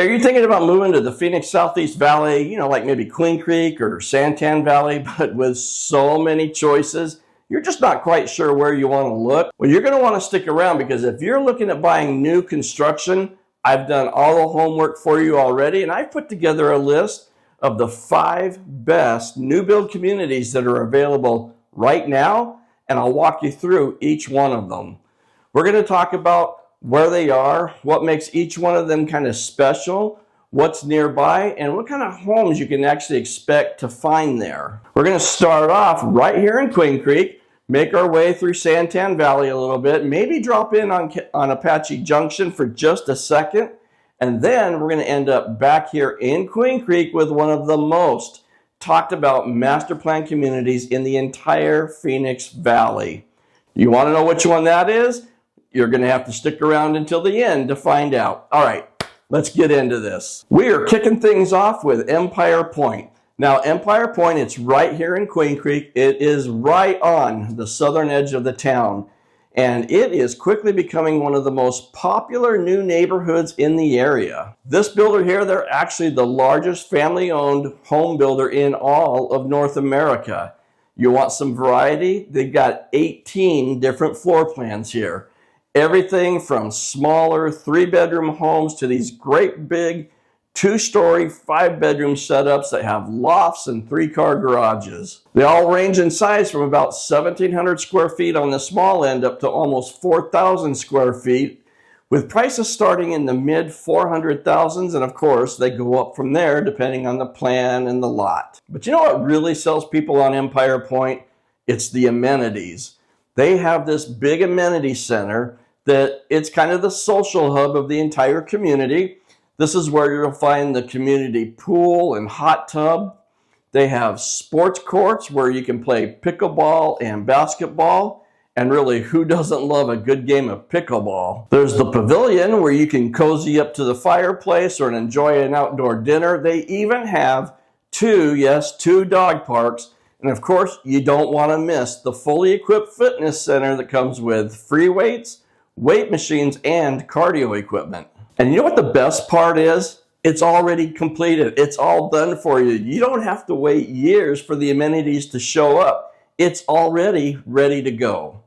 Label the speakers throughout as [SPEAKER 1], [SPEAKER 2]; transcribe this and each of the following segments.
[SPEAKER 1] Hey, are you thinking about moving to the Phoenix Southeast Valley, like maybe Queen Creek or Santan Valley, but with so many choices, you're just not quite sure where you want to look? Well, you're going to want to stick around, because if you're looking at buying new construction, I've done all the homework for you already, and I've put together a list of the 5 best new build communities that are available right now, and I'll walk you through each one of them. We're going to talk about where they are, what makes each one of them kind of special, what's nearby, and what kind of homes you can actually expect to find there. We're going to start off right here in Queen Creek, make our way through Santan Valley a little bit, maybe drop in on Apache Junction for just a second, and then we're going to end up back here in Queen Creek with one of the most talked about master plan communities in the entire Phoenix Valley. You want to know which one that is? You're going to have to stick around until the end to find out. All right, let's get into this. We are kicking things off with Empire Point. Now, Empire Point, it's right here in Queen Creek. It is right on the southern edge of the town, and it is quickly becoming one of the most popular new neighborhoods in the area. This builder here, they're actually the largest family-owned home builder in all of North America. You want some variety? They've got 18 different floor plans here. Everything from smaller 3-bedroom homes to these great big 2-story 5-bedroom setups that have lofts and 3-car garages. They all range in size from about 1,700 square feet on the small end up to almost 4,000 square feet, with prices starting in the mid 400,000s, and of course they go up from there depending on the plan and the lot. But you know what really sells people on Empire Point? It's the amenities. They have this big amenity center that it's kind of the social hub of the entire community. This is where you'll find the community pool and hot tub. They have sports courts where you can play pickleball and basketball. And really, who doesn't love a good game of pickleball? There's the pavilion where you can cozy up to the fireplace or enjoy an outdoor dinner. They even have 2 dog parks. And of course, you don't want to miss the fully equipped fitness center that comes with free weights, weight machines, and cardio equipment. And you know what the best part is? It's already completed. It's all done for you. You don't have to wait years for the amenities to show up. It's already ready to go.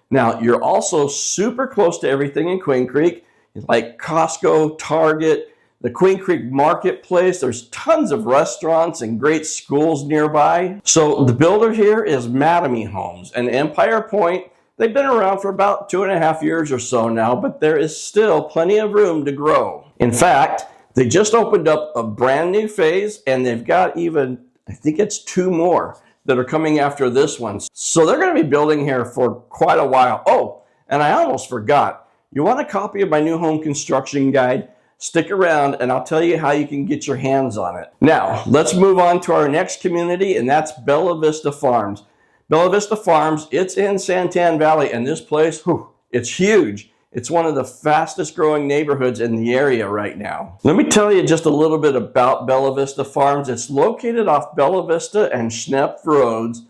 [SPEAKER 1] Now, you're also super close to everything in Queen Creek, like Costco, Target, the Queen Creek Marketplace. There's tons of restaurants and great schools nearby. So the builder here is Mattamy Homes, and Empire Point. They've been around for about 2.5 years or so now, but there is still plenty of room to grow. In fact, they just opened up a brand new phase, and they've got even, I think it's 2 more that are coming after this one. So they're going to be building here for quite a while. Oh, and I almost forgot. You want a copy of my new home construction guide? Stick around and I'll tell you how you can get your hands on it. Now, let's move on to our next community, and that's Bella Vista Farms. Bella Vista Farms, it's in Santan Valley, and this place, it's huge. It's one of the fastest growing neighborhoods in the area right now. Let me tell you just a little bit about Bella Vista Farms. It's located off Bella Vista and Schnepp Roads,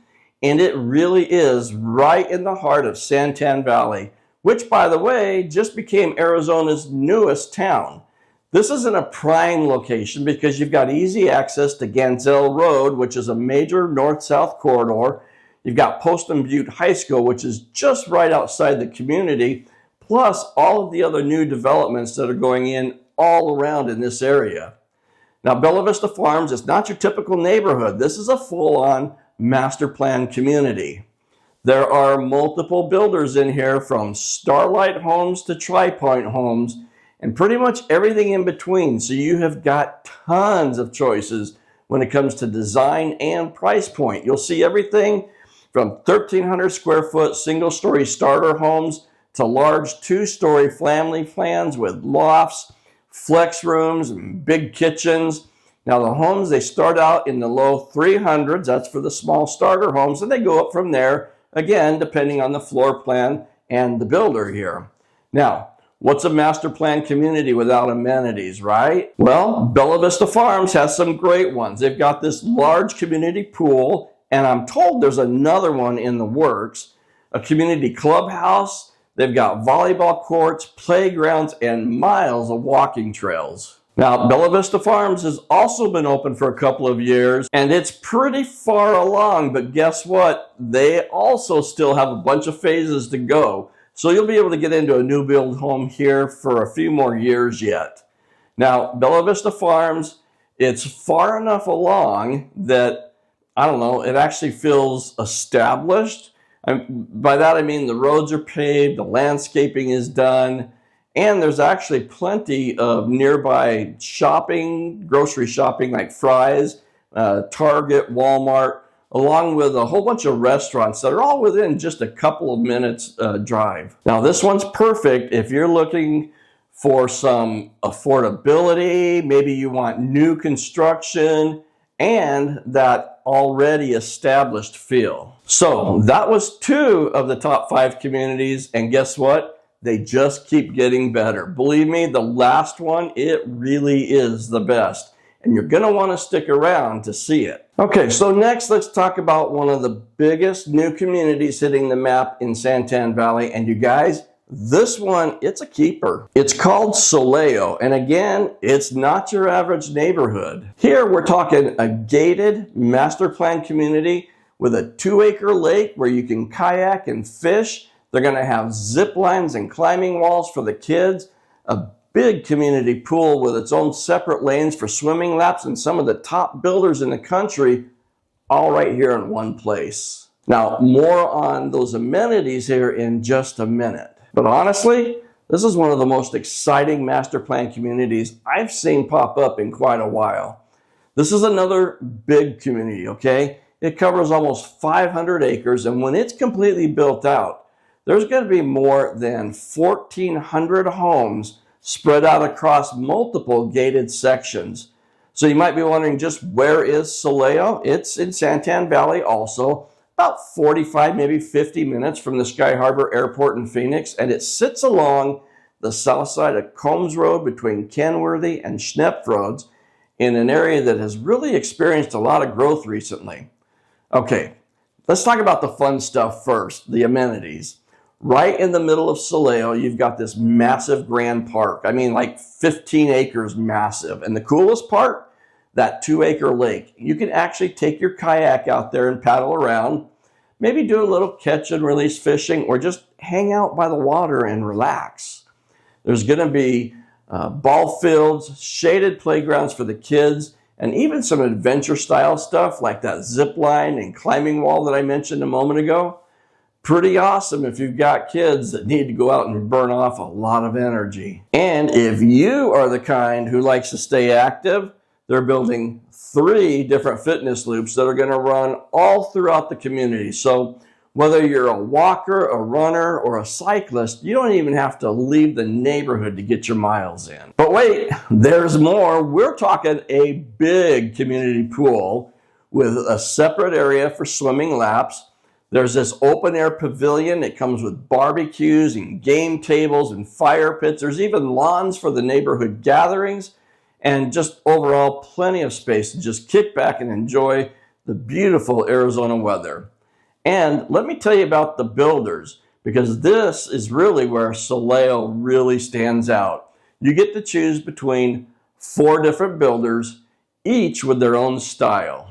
[SPEAKER 1] and it really is right in the heart of Santan Valley, which, by the way, just became Arizona's newest town. This is in a prime location because you've got easy access to Ganzell Road, which is a major north-south corridor. You've got Poston Butte High School, which is just right outside the community, plus all of the other new developments that are going in all around in this area. Now, Bella Vista Farms is not your typical neighborhood. This is a full-on master plan community. There are multiple builders in here, from Starlight Homes to Tri-Point Homes, and pretty much everything in between. So you have got tons of choices when it comes to design and price point. You'll see everything from 1,300 square foot single-story starter homes to large 2-story family plans with lofts, flex rooms, and big kitchens. Now, the homes, they start out in the low 300s. That's for the small starter homes, and they go up from there, again, depending on the floor plan and the builder here. Now, what's a master plan community without amenities, right? Well, Bella Vista Farms has some great ones. They've got this large community pool, and I'm told there's another one in the works, a community clubhouse. They've got volleyball courts, playgrounds, and miles of walking trails. Now, Bella Vista Farms has also been open for a couple of years, and it's pretty far along, but guess what? They also still have a bunch of phases to go. So you'll be able to get into a new build home here for a few more years yet. Now, Bella Vista Farms, it's far enough along that, I don't know, it actually feels established. By that I mean the roads are paved, the landscaping is done, and there's actually plenty of nearby shopping, grocery shopping like Fry's, Target, Walmart, along with a whole bunch of restaurants that are all within just a couple of minutes drive. Now this one's perfect if you're looking for some affordability, maybe you want new construction, and that already established feel. So that was 2 of the top 5 communities, and guess what? They just keep getting better. Believe me, the last one, it really is the best. And you're gonna wanna stick around to see it. Okay, so next let's talk about one of the biggest new communities hitting the map in Santan Valley. And you guys, this one, it's a keeper. It's called Soleo. And again, it's not your average neighborhood. Here we're talking a gated master plan community with a 2-acre lake where you can kayak and fish. They're going to have zip lines and climbing walls for the kids, a big community pool with its own separate lanes for swimming laps, and some of the top builders in the country, all right here in one place. Now, more on those amenities here in just a minute. But honestly, this is one of the most exciting master plan communities I've seen pop up in quite a while. This is another big community, okay? It covers almost 500 acres, and when it's completely built out, there's going to be more than 1,400 homes spread out across multiple gated sections. So you might be wondering, just where is Soleo? It's in Santan Valley also, about 45, maybe 50 minutes from the Sky Harbor Airport in Phoenix, and it sits along the south side of Combs Road between Kenworthy and Schnepp Roads in an area that has really experienced a lot of growth recently. Okay, let's talk about the fun stuff first, the amenities. Right in the middle of Soleo, you've got this massive grand park. I mean, like 15 acres massive. And the coolest part, that 2-acre lake. You can actually take your kayak out there and paddle around, maybe do a little catch and release fishing, or just hang out by the water and relax. There's going to be ball fields, shaded playgrounds for the kids, and even some adventure style stuff like that zip line and climbing wall that I mentioned a moment ago. Pretty awesome if you've got kids that need to go out and burn off a lot of energy. And if you are the kind who likes to stay active, they're building 3 different fitness loops that are going to run all throughout the community. So whether you're a walker, a runner, or a cyclist, you don't even have to leave the neighborhood to get your miles in. But wait, there's more. We're talking a big community pool with a separate area for swimming laps. There's this open air pavilion. It comes with barbecues and game tables and fire pits. There's even lawns for the neighborhood gatherings, and just overall plenty of space to just kick back and enjoy the beautiful Arizona weather. And let me tell you about the builders, because this is really where Soleo really stands out. You get to choose between 4 different builders, each with their own style.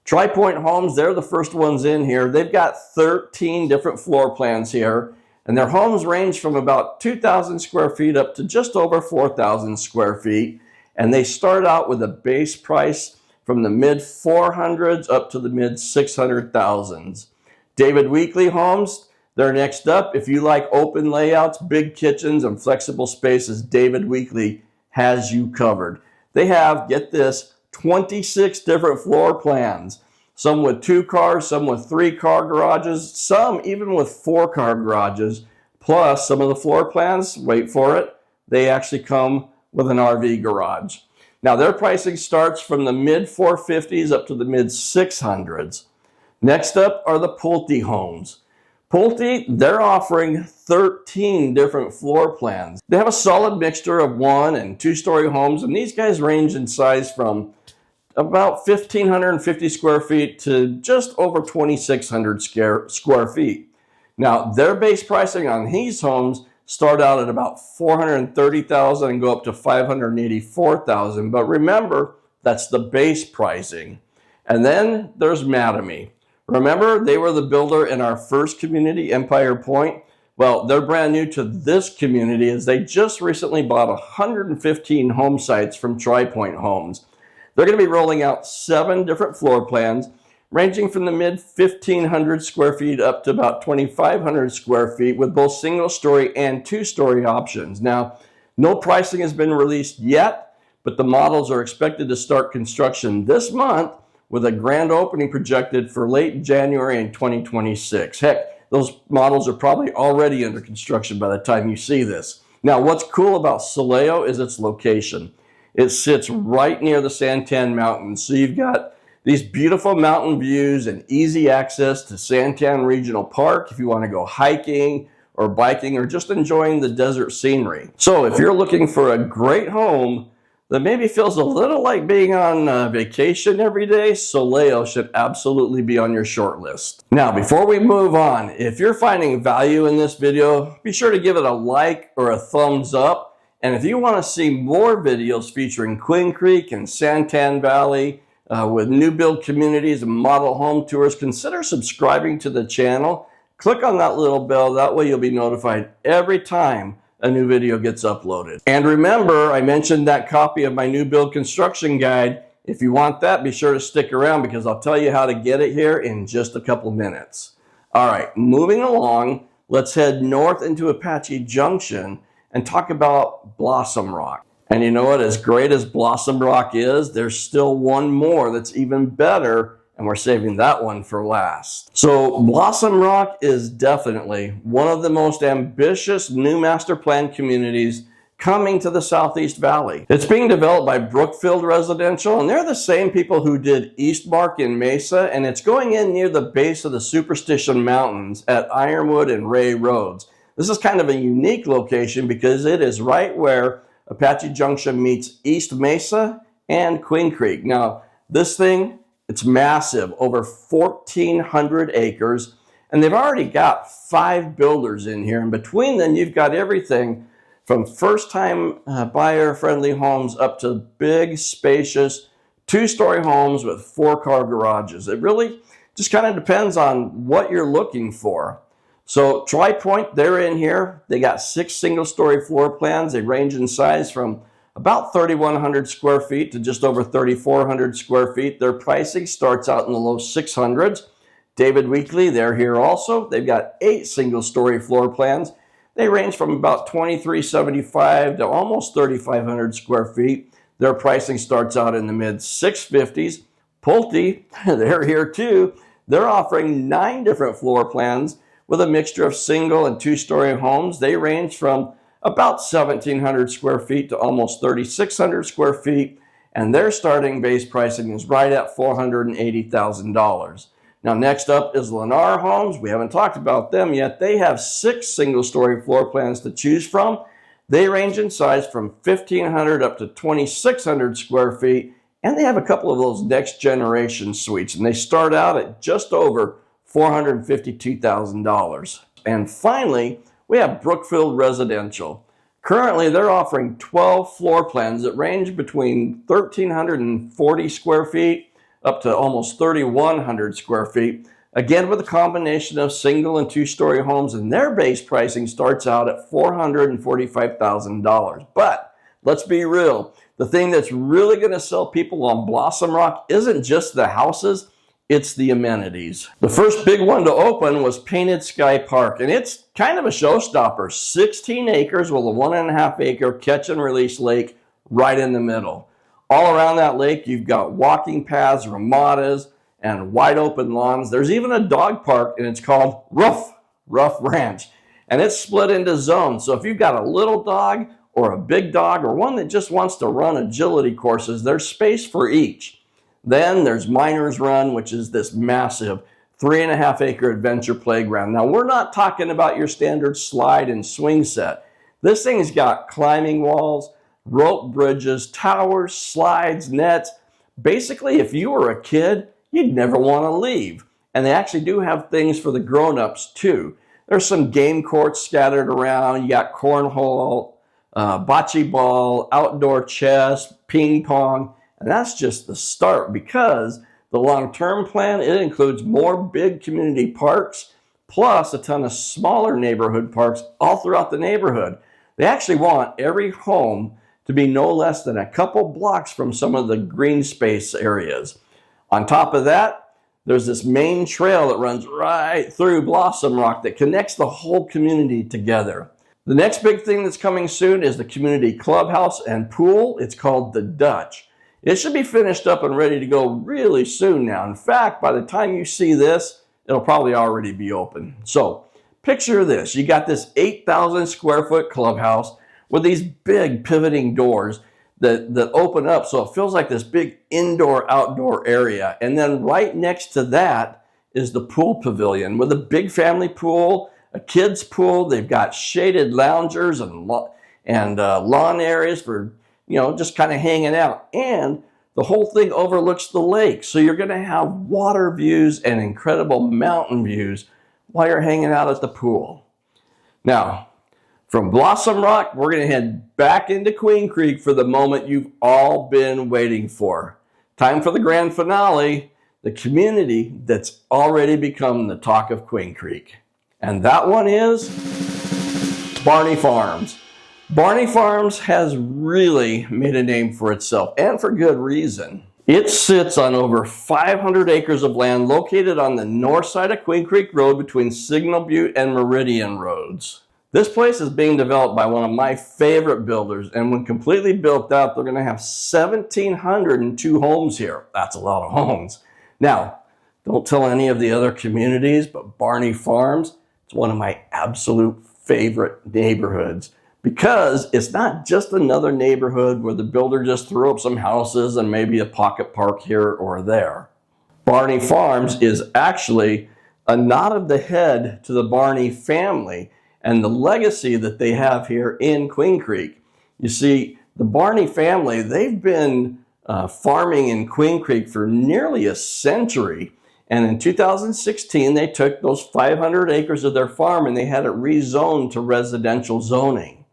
[SPEAKER 1] Tri-Point Homes, they're the first ones in here. They've got 13 different floor plans here, and their homes range from about 2,000 square feet up to just over 4,000 square feet. And they start out with a base price from the mid 400s up to the mid 600,000s. David Weekley Homes, they're next up. If you like open layouts, big kitchens, and flexible spaces, David Weekley has you covered. They have, get this, 26 different floor plans, some with 2 cars, some with 3-car garages, some even with 4-car garages. Plus, some of the floor plans, wait for it, they actually come with an RV garage. Now, their pricing starts from the mid 450s up to the mid 600s. Next up are the Pulte Homes. Pulte, they're offering 13 different floor plans. They have a solid mixture of 1- and 2-story homes, and these guys range in size from about 1,550 square feet to just over 2,600 square feet. Now, their base pricing on these homes, start out at about $430,000 and go up to $584,000. But remember, that's the base pricing. And then there's Mattamy. Remember, they were the builder in our first community, Empire Point? Well, they're brand new to this community as they just recently bought 115 home sites from Tri-Point Homes. They're going to be rolling out 7 different floor plans, ranging from the mid 1,500 square feet up to about 2,500 square feet with both single-story and 2-story options. Now, no pricing has been released yet, but the models are expected to start construction this month with a grand opening projected for late January in 2026. Heck, those models are probably already under construction by the time you see this. Now, what's cool about Soleo is its location. It sits right near the Santan Mountains, so you've got these beautiful mountain views and easy access to Santan Regional Park if you want to go hiking or biking or just enjoying the desert scenery. So if you're looking for a great home that maybe feels a little like being on vacation every day, Soleo should absolutely be on your short list. Now, before we move on, if you're finding value in this video, be sure to give it a like or a thumbs up. And if you want to see more videos featuring Queen Creek and Santan Valley with new build communities and model home tours, consider subscribing to the channel. Click on that little bell. That way you'll be notified every time a new video gets uploaded. And remember, I mentioned that copy of my new build construction guide. If you want that, be sure to stick around because I'll tell you how to get it here in just a couple minutes. All right, moving along, let's head north into Apache Junction and talk about Blossom Rock. And you know what, as great as Blossom Rock is, there's still one more that's even better, and we're saving that one for last. So Blossom Rock is definitely one of the most ambitious new master plan communities coming to the Southeast Valley. It's being developed by Brookfield Residential, and they're the same people who did Eastmark in Mesa, and it's going in near the base of the Superstition Mountains at Ironwood and Ray Roads. This is kind of a unique location because it is right where Apache Junction meets East Mesa and Queen Creek. Now, this thing, it's massive, over 1,400 acres, and they've already got 5 builders in here. And between them, you've got everything from first-time buyer-friendly homes up to big, spacious, 2-story homes with 4-car garages. It really just kind of depends on what you're looking for. So Tri-Point, they're in here. They got 6 single-story floor plans. They range in size from about 3,100 square feet to just over 3,400 square feet. Their pricing starts out in the low 600s. David Weekley, they're here also. They've got 8 single-story floor plans. They range from about 2,375 to almost 3,500 square feet. Their pricing starts out in the mid-650s. Pulte, they're here too. They're offering 9 different floor plans with a mixture of single and 2-story homes. They range from about 1,700 square feet to almost 3,600 square feet, and their starting base pricing is right at $480,000. Now, next up is Lennar Homes. We haven't talked about them yet. They have 6 single-story floor plans to choose from. They range in size from 1,500 up to 2,600 square feet, and they have a couple of those next-generation suites, and they start out at just over $452,000. And finally, we have Brookfield Residential. Currently, they're offering 12 floor plans that range between 1,340 square feet up to almost 3,100 square feet. Again, with a combination of single and 2-story homes, and their base pricing starts out at $445,000. But let's be real. The thing that's really going to sell people on Blossom Rock isn't just the houses, it's the amenities. The first big one to open was Painted Sky Park, and it's kind of a showstopper. 16 acres with a 1.5 acre catch and release lake right in the middle. All around that lake, you've got walking paths, ramadas, and wide open lawns. There's even a dog park, and it's called Ruff Ranch, and it's split into zones. So if you've got a little dog or a big dog or one that just wants to run agility courses, there's space for each. Then there's Miners Run, which is this massive 3.5 acre adventure playground. Now, we're not talking about your standard slide and swing set. This thing's got climbing walls, rope bridges, towers, slides, nets. Basically, if you were a kid, you'd never want to leave. And they actually do have things for the grown-ups too. There's some game courts scattered around. You got cornhole, bocce ball, outdoor chess, ping pong. And that's just the start, because the long-term plan, it includes more big community parks, plus a ton of smaller neighborhood parks all throughout the neighborhood. They actually want every home to be no less than a couple blocks from some of the green space areas. On top of that, there's this main trail that runs right through Blossom Rock that connects the whole community together. The next big thing that's coming soon is the community clubhouse and pool. It's called the Dutch. It should be finished up and ready to go really soon now. In fact, by the time you see this, it'll probably already be open. So picture this. You got this 8,000 square foot clubhouse with these big pivoting doors that open up so it feels like this big indoor-outdoor area. And then right next to that is the pool pavilion with a big family pool, a kid's pool. They've got shaded loungers and lawn areas for, just kind of hanging out. And the whole thing overlooks the lake. So you're going to have water views and incredible mountain views while you're hanging out at the pool. Now, from Blossom Rock, we're going to head back into Queen Creek for the moment you've all been waiting for. Time for the grand finale, the community that's already become the talk of Queen Creek. And that one is Barney Farms. Barney Farms has really made a name for itself, and for good reason. It sits on over 500 acres of land located on the north side of Queen Creek Road between Signal Butte and Meridian Roads. This place is being developed by one of my favorite builders, and when completely built out, they're going to have 1,702 homes here. That's a lot of homes. Now, don't tell any of the other communities, but Barney Farms, it's one of my absolute favorite neighborhoods, because it's not just another neighborhood where the builder just threw up some houses and maybe a pocket park here or there. Barney Farms is actually a nod of the head to the Barney family and the legacy that they have here in Queen Creek. You see, the Barney family, they've been farming in Queen Creek for nearly a century. And in 2016, they took those 500 acres of their farm and they had it rezoned to residential zoning.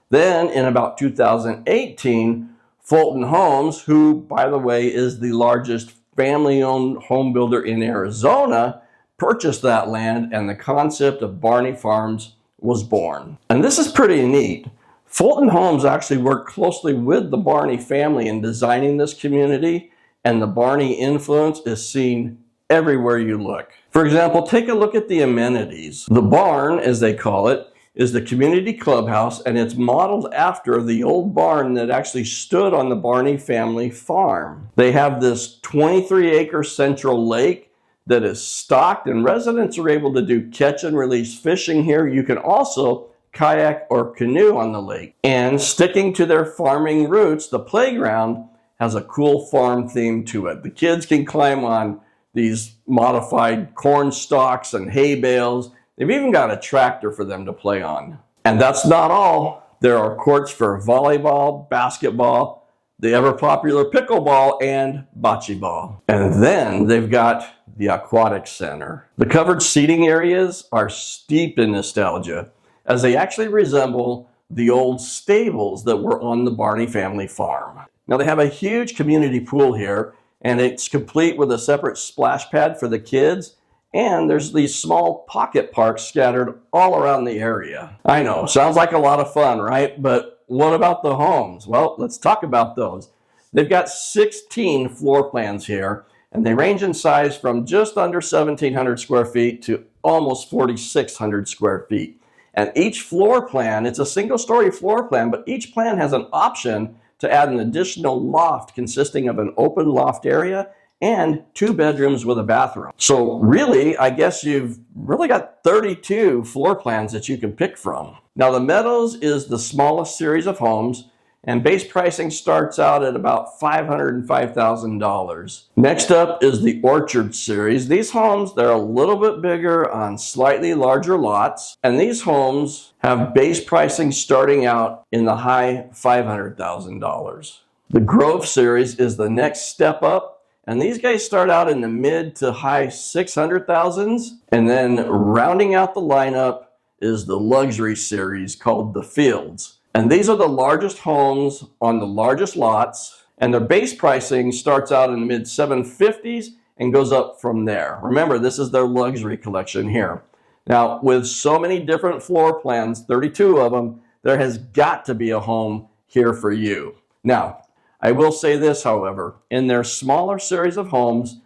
[SPEAKER 1] Then in about 2018, Fulton Homes, who, by the way, is the largest family-owned home builder in Arizona, purchased that land, and the concept of Barney Farms was born. And this is pretty neat. Fulton Homes actually worked closely with the Barney family in designing this community, and the Barney influence is seen everywhere you look. For example, take a look at the amenities. The barn, as they call it, is the community clubhouse, and it's modeled after the old barn that actually stood on the Barney family farm. They have this 23-acre central lake that is stocked, and residents are able to do catch and release fishing here. You can also kayak or canoe on the lake. And sticking to their farming roots, the playground has a cool farm theme to it. The kids can climb on these modified corn stalks and hay bales. They've even got a tractor for them to play on. And that's not all. There are courts for volleyball, basketball, the ever-popular pickleball, and bocce ball. And then they've got the aquatic center. The covered seating areas are steeped in nostalgia, as they actually resemble the old stables that were on the Barney family farm. Now, they have a huge community pool here, and it's complete with a separate splash pad for the kids. And there's these small pocket parks scattered all around the area. I know, sounds like a lot of fun, right? But what about the homes? Well, let's talk about those. They've got 16 floor plans here, and they range in size from just under 1,700 square feet to almost 4,600 square feet. And each floor plan, it's a single-story floor plan, but each plan has an option to add an additional loft consisting of an open loft area and 2 bedrooms with a bathroom. So really, I guess you've really got 32 floor plans that you can pick from. Now, the Meadows is the smallest series of homes, and base pricing starts out at about $505,000. Next up is the Orchard series. These homes, they're a little bit bigger on slightly larger lots, and these homes have base pricing starting out in the high $500,000. The Grove series is the next step up, And these guys start out in the mid to high 600,000s. And then rounding out the lineup is the luxury series called the Fields. And these are the largest homes on the largest lots. And their base pricing starts out in the mid 750s and goes up from there. Remember, this is their luxury collection here. Now, with so many different floor plans, 32 of them, there has got to be a home here for you. Now, I will say this, however, in their smaller series of homes,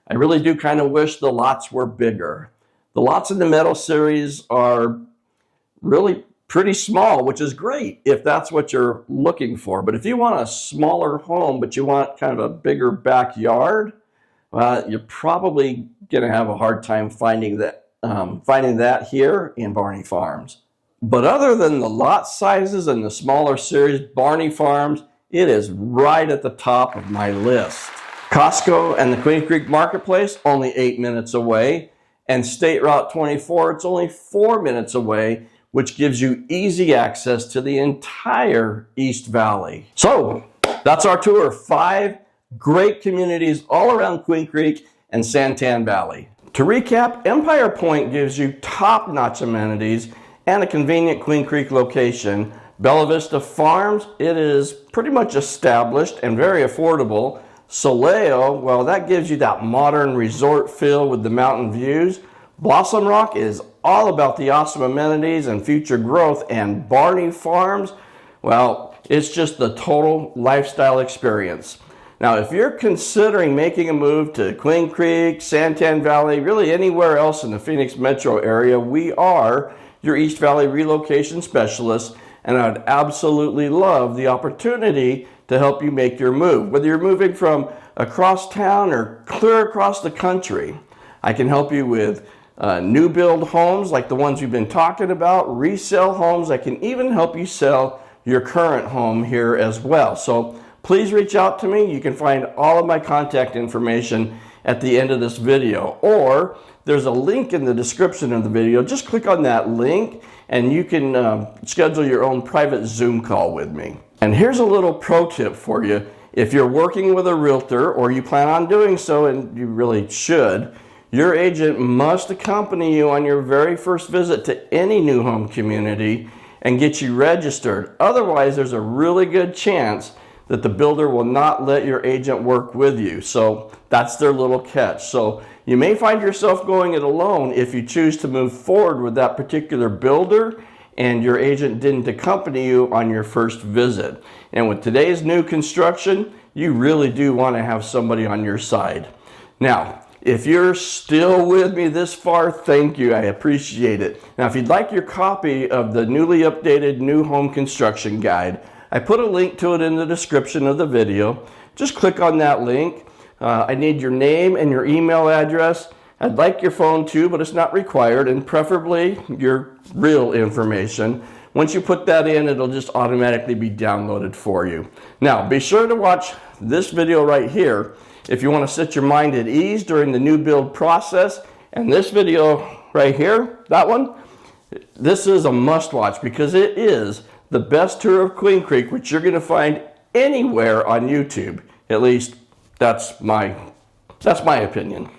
[SPEAKER 1] I really do kind of wish the lots were bigger. The lots in the Meadow series are really pretty small, which is great if that's what you're looking for. But if you want a smaller home, but you want kind of a bigger backyard, you're probably going to have a hard time finding that here in Barney Farms. But other than the lot sizes and the smaller series, Barney Farms, it is right at the top of my list. Costco and the Queen Creek Marketplace, only 8 minutes away. And State Route 24, it's only 4 minutes away, which gives you easy access to the entire East Valley. So that's our tour of 5 great communities all around Queen Creek and Santan Valley. To recap, Empire Point gives you top-notch amenities and a convenient Queen Creek location. Bella Vista Farms, it is pretty much established and very affordable. Soleo, well, that gives you that modern resort feel with the mountain views. Blossom Rock is all about the awesome amenities and future growth. And Barney Farms, well, it's just the total lifestyle experience. Now, if you're considering making a move to Queen Creek, Santan Valley, really anywhere else in the Phoenix metro area, we are your East Valley relocation specialist, and I'd absolutely love the opportunity to help you make your move. Whether you're moving from across town or clear across the country, I can help you with new build homes like the ones we've been talking about, resale homes. I can even help you sell your current home here as well. So please reach out to me. You can find all of my contact information at the end of this video, or there's a link in the description of the video. Just click on that link and you can schedule your own private Zoom call with me. And here's a little pro tip for you. If you're working with a realtor, or you plan on doing so, and you really should, your agent must accompany you on your very first visit to any new home community and get you registered. Otherwise, there's a really good chance that the builder will not let your agent work with you. So that's their little catch. So you may find yourself going it alone if you choose to move forward with that particular builder and your agent didn't accompany you on your first visit. And with today's new construction, you really do want to have somebody on your side. Now, if you're still with me this far, thank you. I appreciate it. Now, if you'd like your copy of the newly updated new home construction guide, I put a link to it in the description of the video. Just click on that link. I need your name and your email address. I'd like your phone too, but it's not required, and preferably your real information. Once you put that in, it'll just automatically be downloaded for you. Now, be sure to watch this video right here if you want to set your mind at ease during the new build process. And this video right here, that one, this is a must watch because it is the best tour of Queen Creek, which you're going to find anywhere on YouTube. At least that's my opinion.